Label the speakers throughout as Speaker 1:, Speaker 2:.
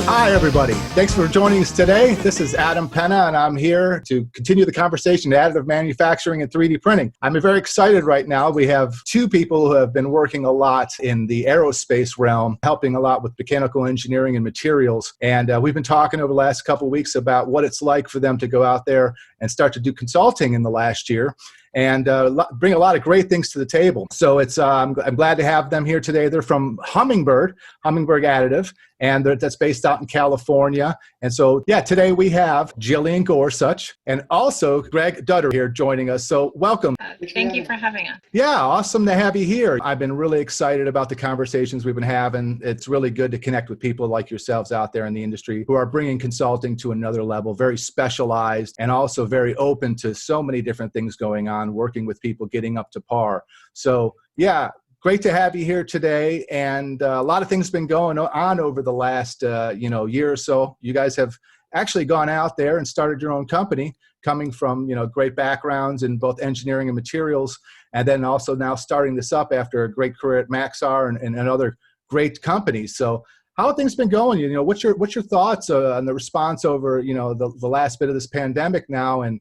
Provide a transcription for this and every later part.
Speaker 1: Hi, everybody. Thanks for joining us today. This is Adam Penna, and I'm here to continue the conversation in additive manufacturing and 3D printing. I'm very excited right now. We have two people who have been working a lot in the aerospace realm, helping a lot with mechanical engineering and materials. And we've been talking over the last couple of weeks about what it's like for them to go out there and start to do consulting in the last year and bring a lot of great things to the table. So I'm glad to have them here today. They're from Hummingbird Additive, and that's based out in California. And so, today we have Jillian Gorsuch and also Greg Dudder here joining us. So welcome.
Speaker 2: Thank you for having us.
Speaker 1: Yeah, awesome to have you here. I've been really excited about the conversations we've been having. It's really good to connect with people like yourselves out there in the industry who are bringing consulting to another level, very specialized and also very open to so many different things going on, working with people, getting up to par. So yeah, great to have you here today. And a lot of things have been going on over the last year or so. You guys have actually gone out there and started your own company, coming from great backgrounds in both engineering and materials, and then also now starting this up after a great career at Maxar and other great companies. So how have things been going? What's your thoughts on the response over the last bit of this pandemic now and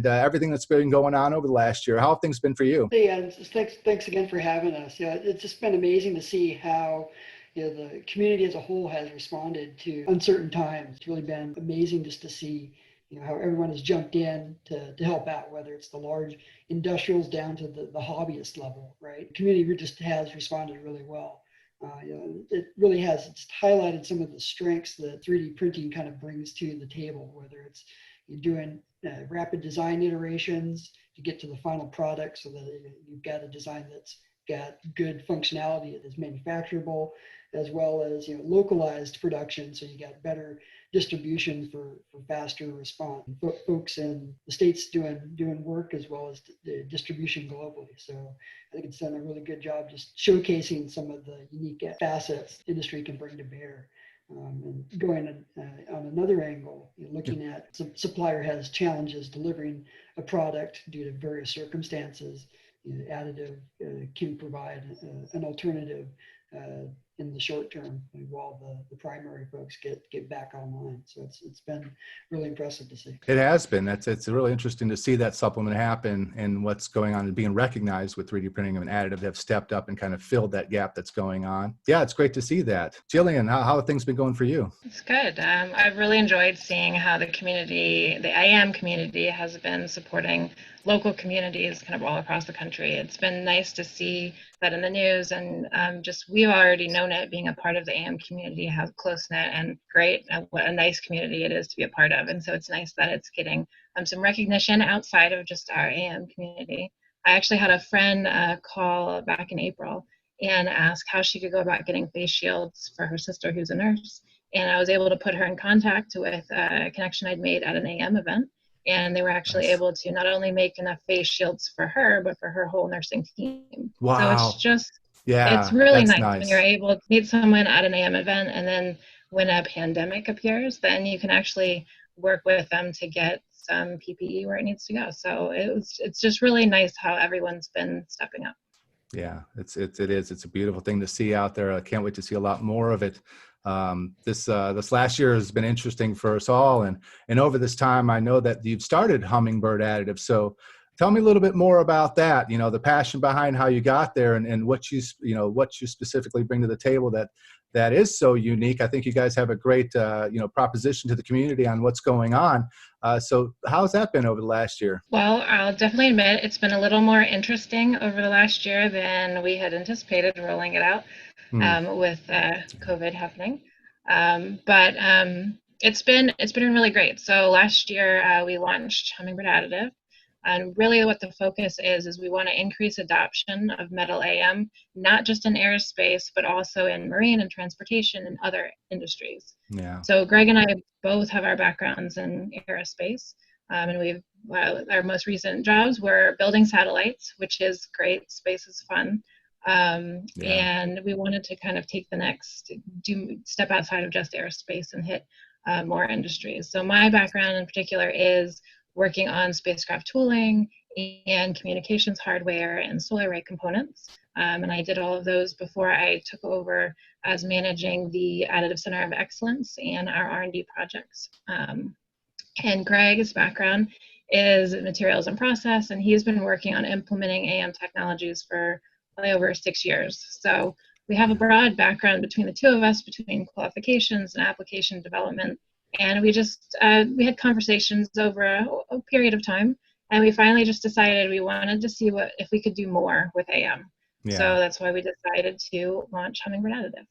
Speaker 1: everything that's been going on over the last year? How have things been for you?
Speaker 3: Yeah, thanks again for having us. It's just been amazing to see how the community as a whole has responded to uncertain times. It's really been amazing just to see how everyone has jumped in to help out, whether it's the large industrials down to the hobbyist level, right? The community just has responded really well. It really has highlighted some of the strengths that 3D printing kind of brings to the table, whether it's doing rapid design iterations to get to the final product so that you've got a design that's got good functionality that is manufacturable, as well as localized production, so you got better distribution for faster response. Folks in the States doing work as well as the distribution globally. So I think it's done a really good job just showcasing some of the unique facets industry can bring to bear. And going on another angle, looking at some supplier has challenges delivering a product due to various circumstances. Additive can provide an alternative in the short term while the primary folks get back online. So it's been really impressive to see.
Speaker 1: It has been. It's really interesting to see that supplement happen and what's going on and being recognized with 3D printing and additive have stepped up and kind of filled that gap that's going on. Yeah, it's great to see that. Jillian, how have things been going for you?
Speaker 2: It's good. I've really enjoyed seeing how the community, the IAM community, has been supporting local communities kind of all across the country. It's been nice to see that in the news, and we've already known it, being a part of the AM community, how close-knit and great, what a nice community it is to be a part of. And so it's nice that it's getting some recognition outside of just our AM community. I actually had a friend call back in April and ask how she could go about getting face shields for her sister who's a nurse. And I was able to put her in contact with a connection I'd made at an AM event. And they were actually able to not only make enough face shields for her, but for her whole nursing team.
Speaker 1: Wow.
Speaker 2: So it's just, it's really nice when you're able to meet someone at an AM event, and then when a pandemic appears, then you can actually work with them to get some PPE where it needs to go. So it's just really nice how everyone's been stepping up.
Speaker 1: Yeah, it is. It's a beautiful thing to see out there. I can't wait to see a lot more of it. This last year has been interesting for us all, and over this time, I know that you've started Hummingbird Additive. So, tell me a little bit more about that. The passion behind how you got there, and what you specifically bring to the table that is so unique. I think you guys have a great proposition to the community on what's going on. So, how's that been over the last year?
Speaker 2: Well, I'll definitely admit it's been a little more interesting over the last year than we had anticipated rolling it out. With COVID happening, but it's been really great. So last year we launched Hummingbird Additive, and really what the focus is we want to increase adoption of metal AM, not just in aerospace, but also in marine and transportation and other industries. Yeah. So Greg and I both have our backgrounds in aerospace, and our most recent jobs were building satellites, which is great. Space is fun. And we wanted to kind of take the next step outside of just aerospace and hit more industries. So my background in particular is working on spacecraft tooling and communications hardware and solar array components. And I did all of those before I took over as managing the Additive Center of Excellence and our R&D projects. And Greg's background is materials and process, and he's been working on implementing AM technologies for probably over 6 years. So we have a broad background between the two of us, between qualifications and application development. And we just, we had conversations over a period of time, and we finally just decided we wanted to see if we could do more with AM. Yeah. So that's why we decided to launch Hummingbird Additive.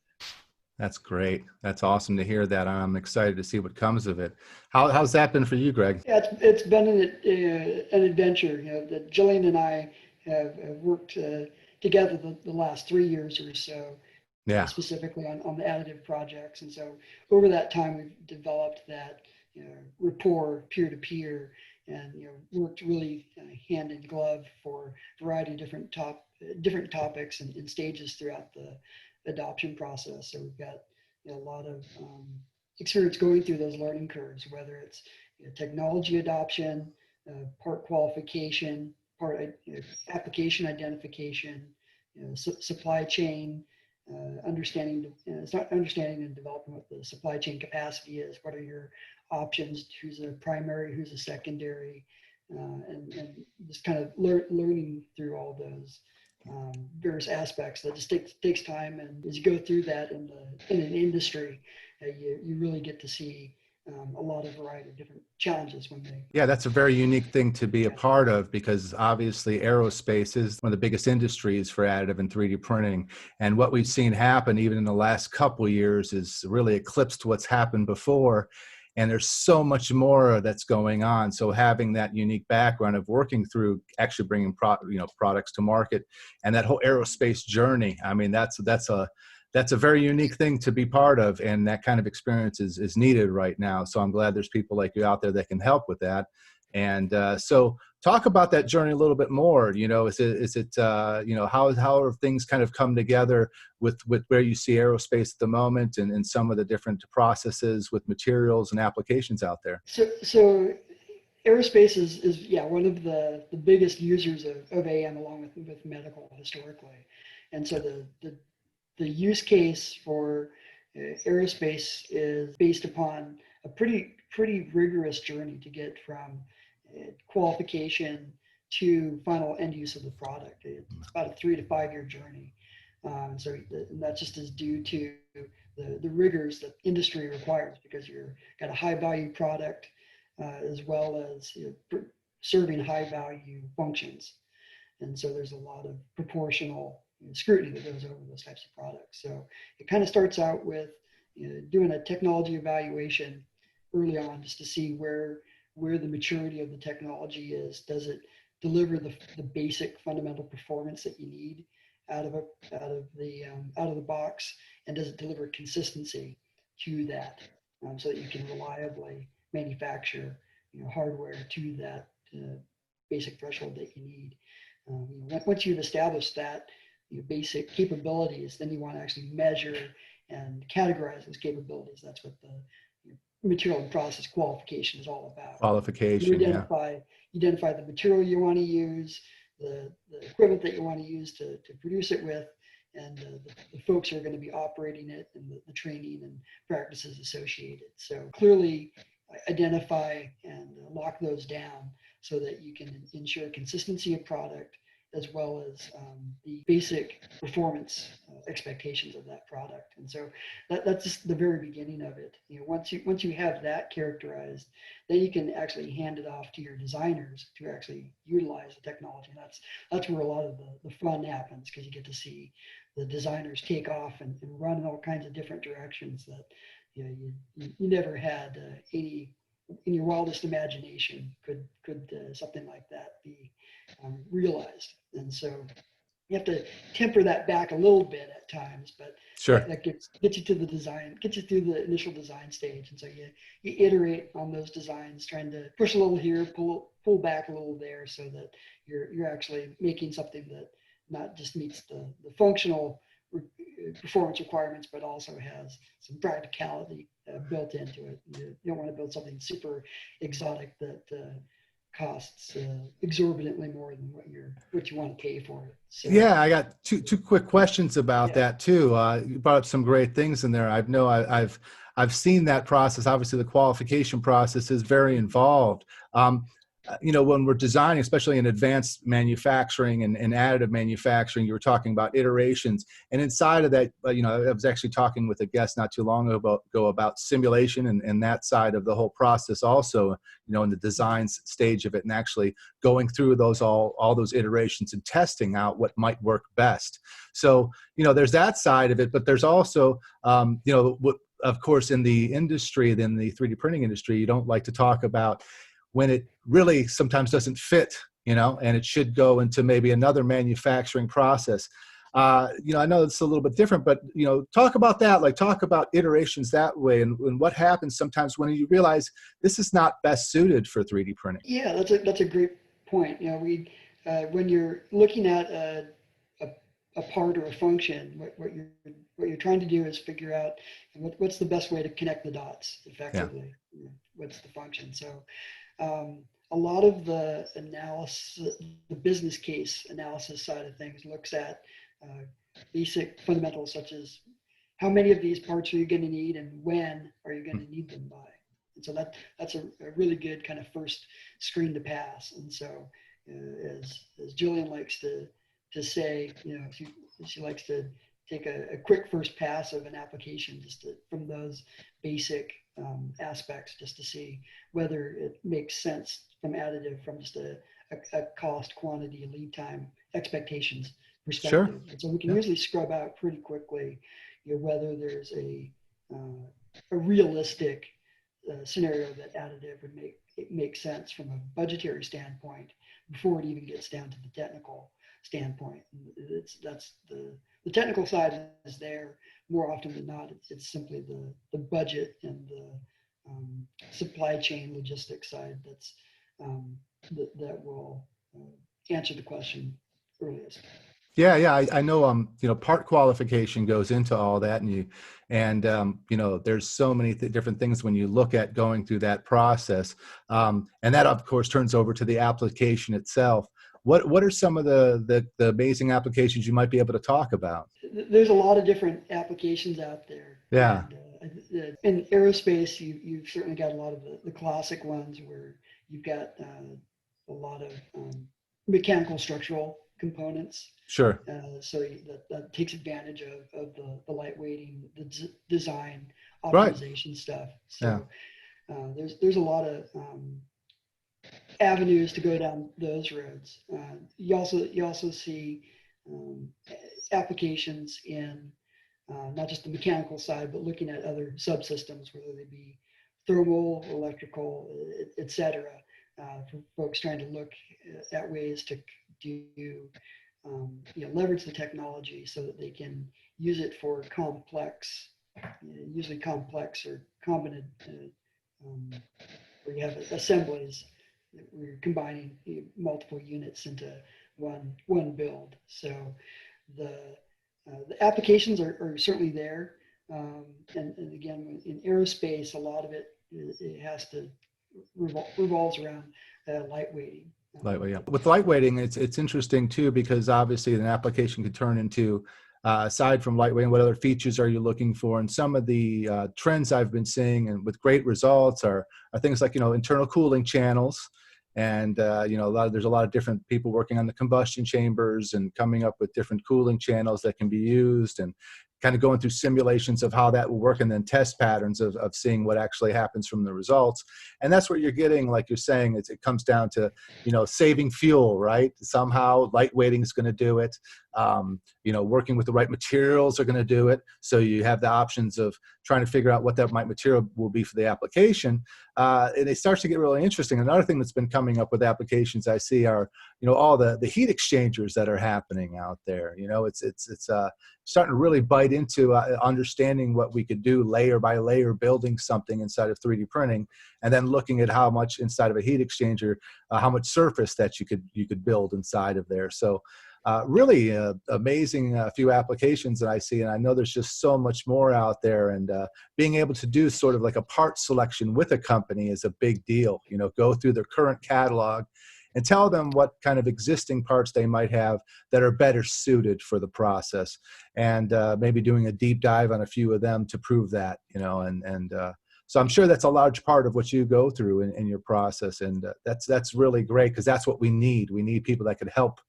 Speaker 1: That's great. That's awesome to hear that. I'm excited to see what comes of it. How's that been for you, Greg?
Speaker 3: Yeah, it's been an adventure. You know, that Jillian and I have worked together the last 3 years or so. Yeah. Specifically on the additive projects, and so over that time we've developed that rapport, peer to peer, and worked really hand in glove for a variety of different topics and stages throughout the adoption process. So we've got a lot of experience going through those learning curves, whether it's technology adoption, part qualification, part application identification, supply chain, understanding and developing what the supply chain capacity is. What are your options? Who's a primary? Who's a secondary? And just kind of learning through all those various aspects. That just takes time, and as you go through that in an industry, you really get to see a lot of variety of different challenges when they.
Speaker 1: Yeah, that's a very unique thing to be a part of, because obviously aerospace is one of the biggest industries for additive and 3D printing. And what we've seen happen even in the last couple of years is really eclipsed what's happened before. And there's so much more that's going on. So having that unique background of working through actually bringing products to market, and that whole aerospace journey, I mean, that's a very unique thing to be part of, and that kind of experience is needed right now. So I'm glad there's people like you out there that can help with that. And so talk about that journey a little bit more. Is it how have things kind of come together with where you see aerospace at the moment, and some of the different processes with materials and applications out there?
Speaker 3: So aerospace is one of the biggest users of AM, along with medical historically. And so the use case for aerospace is based upon a pretty rigorous journey to get from qualification to final end use of the product. It's about a 3 to 5 year journey. So that just is due to the rigors that industry requires, because you've got a high value product as well as serving high value functions. And so there's a lot of proportional scrutiny that goes over those types of products. So it kind of starts out with doing a technology evaluation early on, just to see where the maturity of the technology is. Does it deliver the basic fundamental performance that you need out of the box, and does it deliver consistency to that, so that you can reliably manufacture hardware to that basic threshold that you need. Once you've established that basic capabilities, then you want to actually measure and categorize those capabilities. That's what the material and process qualification is all about.
Speaker 1: Qualification,
Speaker 3: you identify the material you want to use, the equipment that you want to use to produce it with, and the folks who are going to be operating it, and the training and practices associated. So clearly identify and lock those down so that you can ensure consistency of product, as well as the basic performance expectations of that product. And so that's just the very beginning of it. Once you have that characterized, then you can actually hand it off to your designers to actually utilize the technology. And that's where a lot of the fun happens, because you get to see the designers take off and run in all kinds of different directions that you never had any in your wildest imagination could something like that be realized. And so you have to temper that back a little bit at times, but
Speaker 1: sure,
Speaker 3: that gets you to the design, gets you through the initial design stage. And so you iterate on those designs, trying to push a little here, pull back a little there, so that you're actually making something that not just meets the functional performance requirements, but also has some practicality built into it. You don't want to build something super exotic that costs exorbitantly more than what you want to pay for it. So,
Speaker 1: yeah, I got two quick questions about
Speaker 3: yeah.
Speaker 1: that too. You brought up some great things in there. I've seen that process. Obviously, the qualification process is very involved. When we're designing, especially in advanced manufacturing and additive manufacturing, you were talking about iterations. And inside of that, I was actually talking with a guest not too long ago about simulation and that side of the whole process also, in the design stage of it, and actually going through all those iterations and testing out what might work best. So, there's that side of it, but there's also, of course, in the industry, in the 3D printing industry, you don't like to talk about when it really sometimes doesn't fit, and it should go into maybe another manufacturing process. I know it's a little bit different, but, talk about that, like talk about iterations that way and what happens sometimes when you realize this is not best suited for 3D printing.
Speaker 3: Yeah, that's a great point. When you're looking at a part or a function, what you're trying to do is figure out what's the best way to connect the dots effectively. Yeah. What's the function? So a lot of the analysis, the business case analysis side of things looks at basic fundamentals such as how many of these parts are you going to need and when are you going to need them by. And so that's a really good kind of first screen to pass. And so as Jillian likes to say, she likes to take a quick first pass of an application from those basic aspects just to see whether it makes sense from additive from just a cost, quantity, lead time, expectations perspective.
Speaker 1: Sure.
Speaker 3: And so we can usually scrub out pretty quickly whether there's a realistic scenario that additive would make sense from a budgetary standpoint before it even gets down to the technical standpoint. That's the technical side is there more often than not. It's simply the budget and the supply chain logistics side that will answer the question earliest.
Speaker 1: Yeah. I know, part qualification goes into all that, there's so many different things when you look at going through that process. And that, of course, turns over to the application itself. What are some of the amazing applications you might be able to talk about?
Speaker 3: There's a lot of different applications out there.
Speaker 1: Yeah.
Speaker 3: And, in aerospace, you've certainly got a lot of the classic ones where you've got a lot of mechanical structural components.
Speaker 1: Sure.
Speaker 3: So that takes advantage of the lightweighting, the design,
Speaker 1: Right.
Speaker 3: optimization stuff. So there's a lot of avenues to go down those roads. You also see applications in not just the mechanical side, but looking at other subsystems, whether they be thermal, electrical, et cetera, for folks trying to look at ways to leverage the technology so that they can use it for complex, usually complex or combined, where you have assemblies where you're combining multiple units into one build. So the applications are certainly there, and again, in aerospace, a lot of it has to revolves around lightweighting.
Speaker 1: Lightweight, yeah. With lightweighting, it's interesting too, because obviously an application could turn into, aside from lightweighting, what other features are you looking for? And some of the trends I've been seeing and with great results are things like, internal cooling channels. And, there's a lot of different people working on the combustion chambers and coming up with different cooling channels that can be used, and kind of going through simulations of how that will work, and then test patterns of seeing what actually happens from the results. And that's what you're getting, like you're saying, it comes down to, saving fuel, right? Somehow lightweighting is going to do it. Working with the right materials are going to do it. So you have the options of trying to figure out what that material will be for the application. And it starts to get really interesting. Another thing that's been coming up with applications I see are, all the heat exchangers that are happening out there. It's starting to really bite into understanding what we could do layer by layer, building something inside of 3D printing, and then looking at how much inside of a heat exchanger, how much surface that you could build inside of there. So really amazing few applications that I see, and I know there's just so much more out there. And being able to do sort of like a part selection with a company is a big deal. You know, go through their current catalog and tell them what kind of existing parts they might have that are better suited for the process, and maybe doing a deep dive on a few of them to prove that. You know, so I'm sure that's a large part of what you go through in your process, and that's really great, because that's what we need. We need people that could help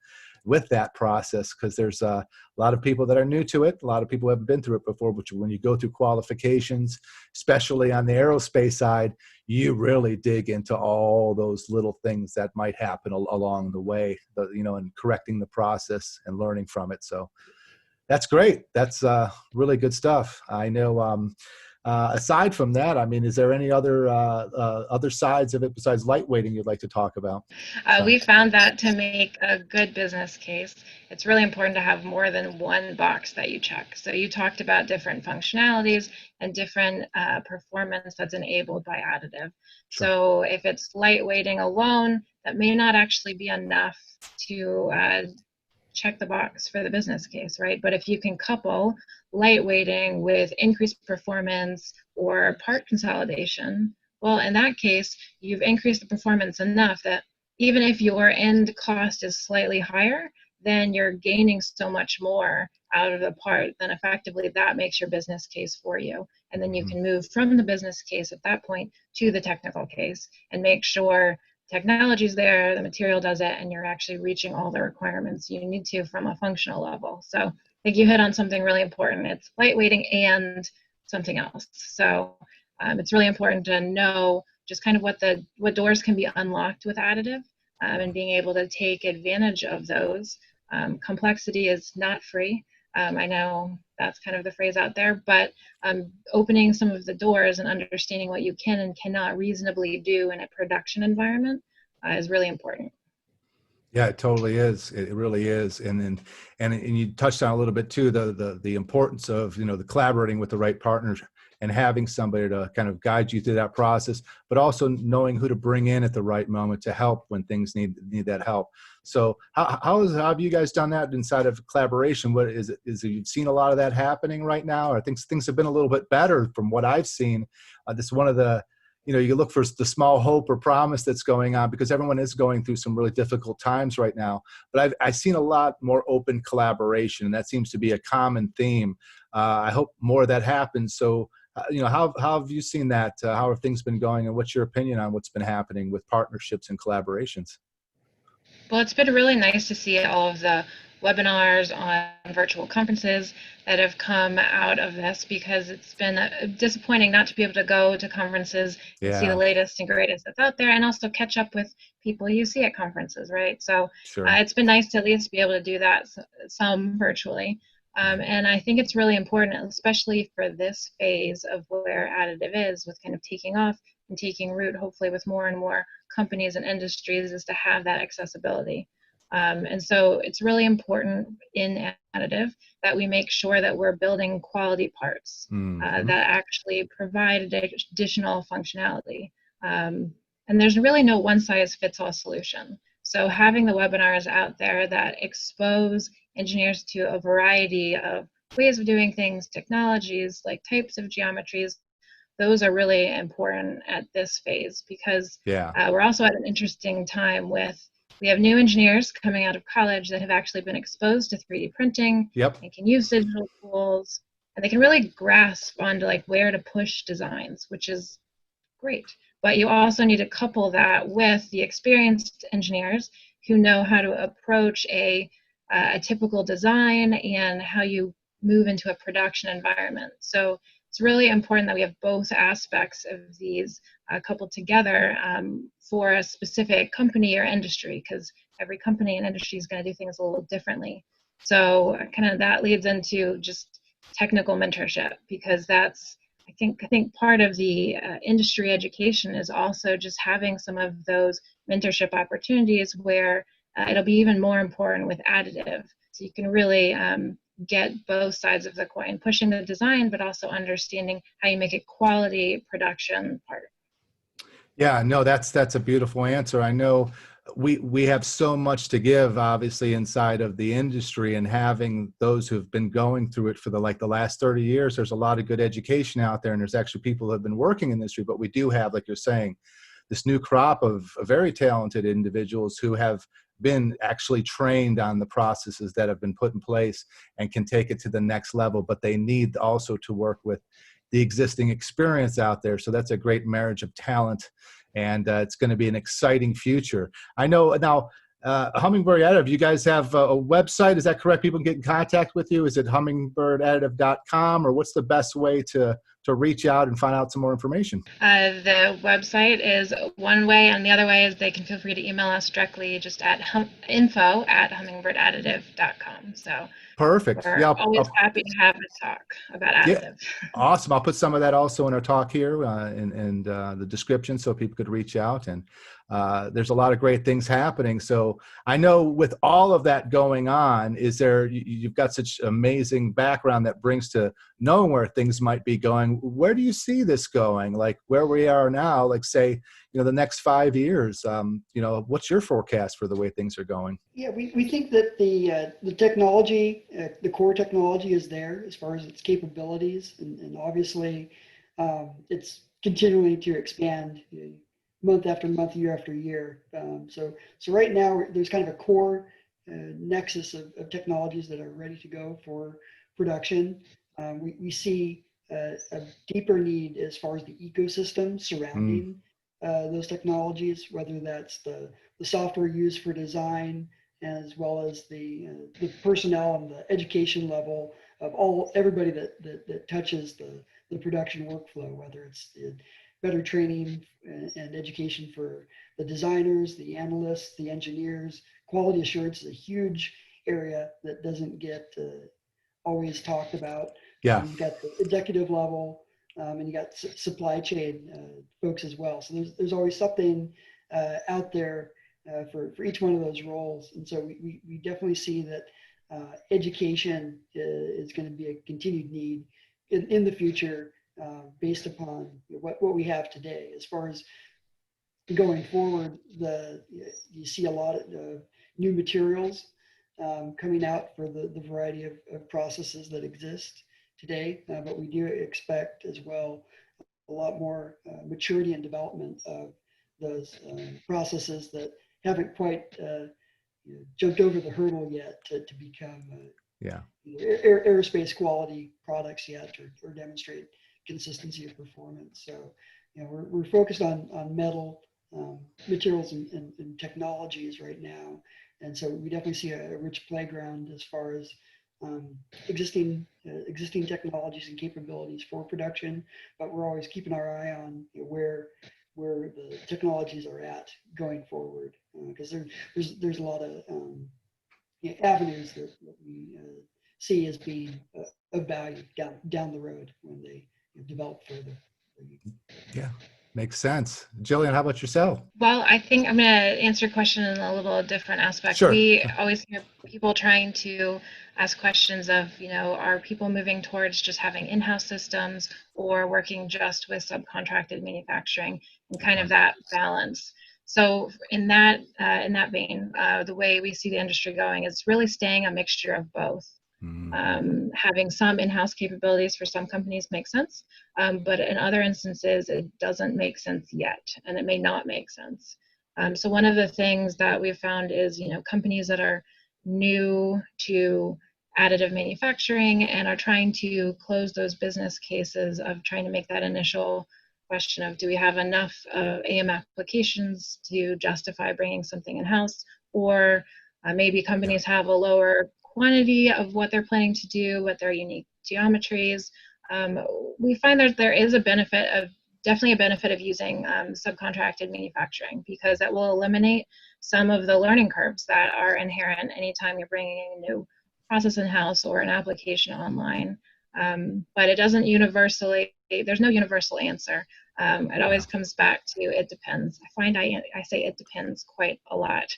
Speaker 1: with that process, because there's a lot of people that are new to it. A lot of people haven't been through it before, but when you go through qualifications, especially on the aerospace side, you really dig into all those little things that might happen along the way, you know, and correcting the process and learning from it. So that's great. That's really good stuff. I know. Aside from that, I mean, is there any other sides of it besides lightweighting you'd like to talk about?
Speaker 2: We found that to make a good business case, it's really important to have more than one box that you check. So you talked about different functionalities and different performance that's enabled by additive.
Speaker 1: Sure.
Speaker 2: So if it's lightweighting alone, that may not actually be enough to check the box for the business case, right? But if you can couple lightweighting with increased performance or part consolidation, well, in that case, you've increased the performance enough that even if your end cost is slightly higher, then you're gaining so much more out of the part, then effectively that makes your business case for you. And then you can move from the business case at that point to the technical case and make sure technology's there, the material does it, and you're actually reaching all the requirements you need to from a functional level. So I think you hit on something really important. It's lightweighting and something else. So it's really important to know just kind of what doors can be unlocked with additive, and being able to take advantage of those. Complexity is not free. I know that's kind of the phrase out there, but opening some of the doors and understanding what you can and cannot reasonably do in a production environment is really important.
Speaker 1: Yeah, it totally is. It really is. And you touched on a little bit too, the importance of, you know, the collaborating with the right partners and having somebody to kind of guide you through that process, but also knowing who to bring in at the right moment to help when things need that help. So how have you guys done that inside of collaboration? What is it? You've seen a lot of that happening right now? Or things have been a little bit better from what I've seen? This is one of the, you know, you look for the small hope or promise that's going on, because everyone is going through some really difficult times right now. But I've seen a lot more open collaboration, and that seems to be a common theme. I hope more of that happens. So, you know, how have you seen that? How have things been going, and what's your opinion on what's been happening with partnerships and collaborations?
Speaker 2: Well, it's been really nice to see all of the webinars on virtual conferences that have come out of this, because it's been disappointing not to be able to go to conferences and see the latest and greatest that's out there, and also catch up with people you see at conferences, right? So
Speaker 1: Sure.
Speaker 2: It's been nice to at least be able to do that some virtually. And I think it's really important, especially for this phase of where additive is, with kind of taking off and taking root, hopefully with more and more companies and industries, is to have that accessibility. And so it's really important in additive that we make sure that we're building quality parts that actually provide additional functionality. And there's really no one-size-fits-all solution. So having the webinars out there that expose engineers to a variety of ways of doing things, technologies, like types of geometries, those are really important at this phase, because we're also at an interesting time we have new engineers coming out of college that have actually been exposed to 3D printing and can use digital tools, and they can really grasp onto like where to push designs, which is great. But you also need to couple that with the experienced engineers who know how to approach a typical design and how you move into a production environment. So it's really important that we have both aspects of these coupled together for a specific company or industry, because every company and industry is going to do things a little differently. So kind of that leads into just technical mentorship, because that's, I think part of the industry education is also just having some of those mentorship opportunities where it'll be even more important with additive. So you can really get both sides of the coin, pushing the design, but also understanding how you make a quality production part.
Speaker 1: Yeah, no, that's a beautiful answer. I know we have so much to give, obviously, inside of the industry, and having those who've been going through it for the last 30 years, there's a lot of good education out there, and there's actually people who have been working in the industry, but we do have, like you're saying, this new crop of very talented individuals who have been actually trained on the processes that have been put in place and can take it to the next level, but they need also to work with the existing experience out there. So that's a great marriage of talent, and it's going to be an exciting future. I know now, Hummingbird Additive, you guys have a website, is that correct? People can get in contact with you. Is it hummingbirdatditive.com, or what's the best way to reach out and find out some more information?
Speaker 2: The website is one way, and the other way is they can feel free to email us directly, just at info@hummingbirdatditive.com. So
Speaker 1: perfect.
Speaker 2: we're always happy to have a talk about additive.
Speaker 1: Yeah, awesome. I'll put some of that also in our talk here in the description, so people could reach out. And there's a lot of great things happening. So I know with all of that going on, you've got such amazing background that brings to knowing where things might be going. Where do you see this going? Like where we are now, like say, the next 5 years, what's your forecast for the way things are going?
Speaker 3: Yeah, we think that the technology, the core technology is there as far as its capabilities, and obviously it's continuing to expand month after month, year after year. So right now there's kind of a core nexus of technologies that are ready to go for production. We see a deeper need as far as the ecosystem surrounding those technologies, whether that's the software used for design, as well as the personnel and the education level of everybody that touches the production workflow, whether it's the better training and education for the designers, the analysts, the engineers. Quality assurance is a huge area that doesn't get always talked about.
Speaker 1: Yeah.
Speaker 3: You've got the executive level, and you got supply chain folks as well. So there's always something out there for each one of those roles. And so we definitely see that education is going to be a continued need in the future, based upon what we have today. As far as going forward, you see a lot of new materials coming out for the variety of processes that exist today, but we do expect as well a lot more maturity and development of those processes that haven't quite jumped over the hurdle yet to become aerospace quality products yet, or demonstrate consistency of performance. So we're focused on metal materials and technologies right now, and so we definitely see a rich playground as far as existing technologies and capabilities for production, but we're always keeping our eye on where the technologies are at going forward, because there's a lot of avenues that we see as being of value down the road when they develop further.
Speaker 1: Yeah, makes sense. Jillian, how about yourself?
Speaker 2: Well, I think I'm going to answer your question in a little different aspect.
Speaker 1: Sure.
Speaker 2: We always hear people trying to ask questions of, are people moving towards just having in-house systems or working just with subcontracted manufacturing, and kind of that balance. So in that vein, the way we see the industry going is really staying a mixture of both. Having some in-house capabilities for some companies makes sense, but in other instances it doesn't make sense yet, and it may not make sense. So one of the things that we've found is, companies that are new to additive manufacturing and are trying to close those business cases of trying to make that initial question of, do we have enough AM applications to justify bringing something in-house, or maybe companies have a lower quantity of what they're planning to do, what their unique geometries. We find that there is definitely a benefit of using subcontracted manufacturing, because that will eliminate some of the learning curves that are inherent anytime you're bringing a new process in-house or an application online. But it doesn't there's no universal answer. It always comes back to it depends. I find I say it depends quite a lot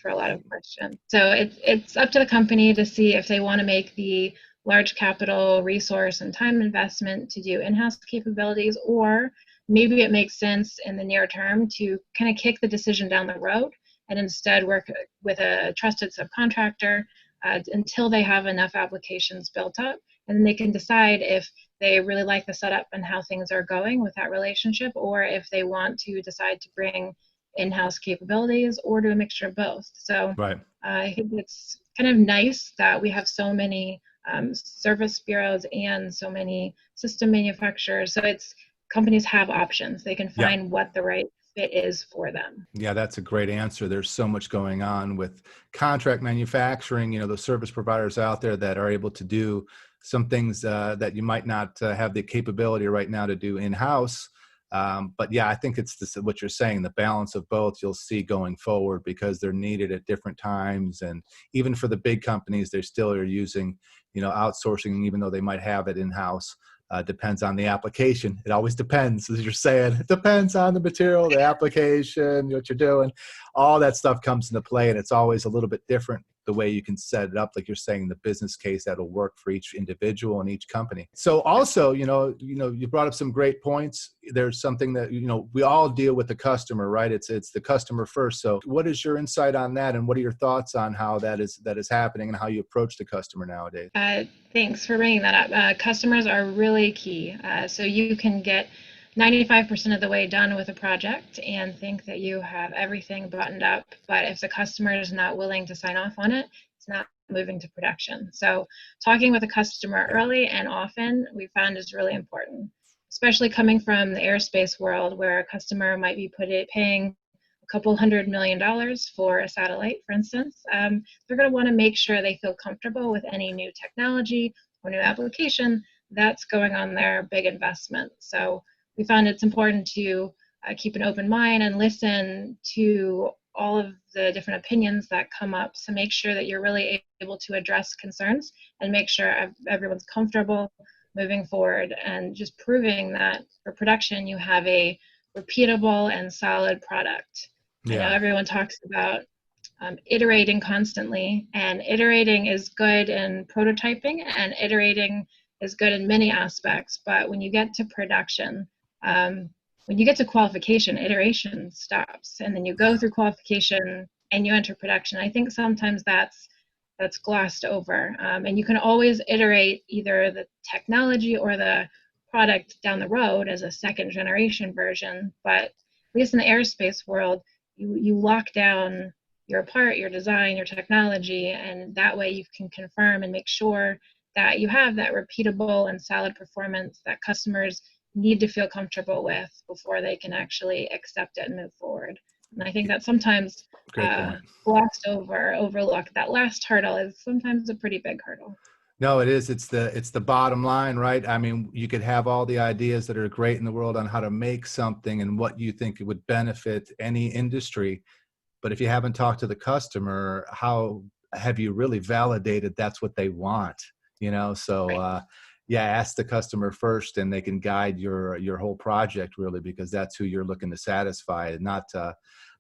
Speaker 2: for a lot of questions. So it's up to the company to see if they want to make the large capital resource and time investment to do in-house capabilities, or maybe it makes sense in the near term to kind of kick the decision down the road and instead work with a trusted subcontractor until they have enough applications built up. And then they can decide if they really like the setup and how things are going with that relationship, or if they want to decide to bring in-house capabilities or do a mixture of both. So
Speaker 1: right.
Speaker 2: I think it's kind of nice that we have so many service bureaus and so many system manufacturers. So companies have options. They can find what the right fit is for them.
Speaker 1: Yeah, that's a great answer. There's so much going on with contract manufacturing, the service providers out there that are able to do some things that you might not have the capability right now to do in-house. But yeah, I think it's what you're saying, the balance of both you'll see going forward, because they're needed at different times. And even for the big companies, they still are using, outsourcing, even though they might have it in-house. Depends on the application. It always depends, as you're saying. It depends on the material, the application, what you're doing. All that stuff comes into play, and it's always a little bit different the way you can set it up, like you're saying, the business case that'll work for each individual and each company. So also, you brought up some great points. There's something that, we all deal with the customer, right? It's the customer first. So what is your insight on that, and what are your thoughts on how that is happening and how you approach the customer nowadays?
Speaker 2: Thanks for bringing that up. Customers are really key. So you can get 95% of the way done with a project and think that you have everything buttoned up, but if the customer is not willing to sign off on it, it's not moving to production. So talking with a customer early and often, we found, is really important, especially coming from the aerospace world, where a customer might be paying a couple $100 million for a satellite, for instance. They're going to want to make sure they feel comfortable with any new technology or new application that's going on their big investment. So we found it's important to keep an open mind and listen to all of the different opinions that come up. So make sure that you're really able to address concerns and make sure everyone's comfortable moving forward, and just proving that for production you have a repeatable and solid product.
Speaker 1: Yeah.
Speaker 2: I know everyone talks about iterating constantly, and iterating is good in prototyping and iterating is good in many aspects, but when you get to production, when you get to qualification, iteration stops, and then you go through qualification and you enter production. I think sometimes that's glossed over, and you can always iterate either the technology or the product down the road as a second generation version, but at least in the aerospace world, you lock down your part, your design, your technology, and that way you can confirm and make sure that you have that repeatable and solid performance that customers need to feel comfortable with before they can actually accept it and move forward. And I think that sometimes glossed over, overlooked. That last hurdle is sometimes a pretty big hurdle.
Speaker 1: No, it is. It's the bottom line, right? I mean, you could have all the ideas that are great in the world on how to make something and what you think it would benefit any industry. But if you haven't talked to the customer, how have you really validated that's what they want? So
Speaker 2: Right.
Speaker 1: Ask the customer first, and they can guide your whole project, really, because that's who you're looking to satisfy, not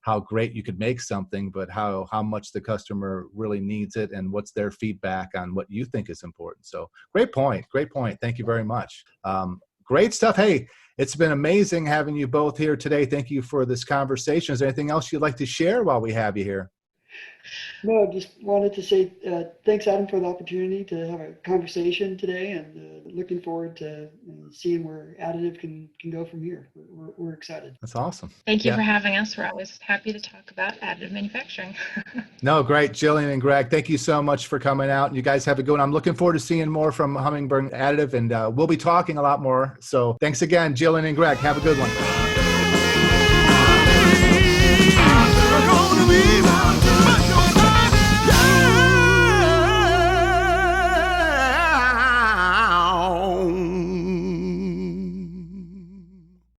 Speaker 1: how great you could make something, but how much the customer really needs it and what's their feedback on what you think is important. So great point. Thank you very much. Great stuff. Hey, it's been amazing having you both here today. Thank you for this conversation. Is there anything else you'd like to share while we have you here?
Speaker 3: No, just wanted to say thanks, Adam, for the opportunity to have a conversation today, and looking forward to seeing where Additive can go from here. We're excited.
Speaker 1: That's awesome.
Speaker 2: Thank you for having us. We're always happy to talk about additive manufacturing.
Speaker 1: No, great. Jillian and Greg, thank you so much for coming out. You guys have a good one. I'm looking forward to seeing more from Hummingbird Additive, and we'll be talking a lot more. So thanks again, Jillian and Greg. Have a good one.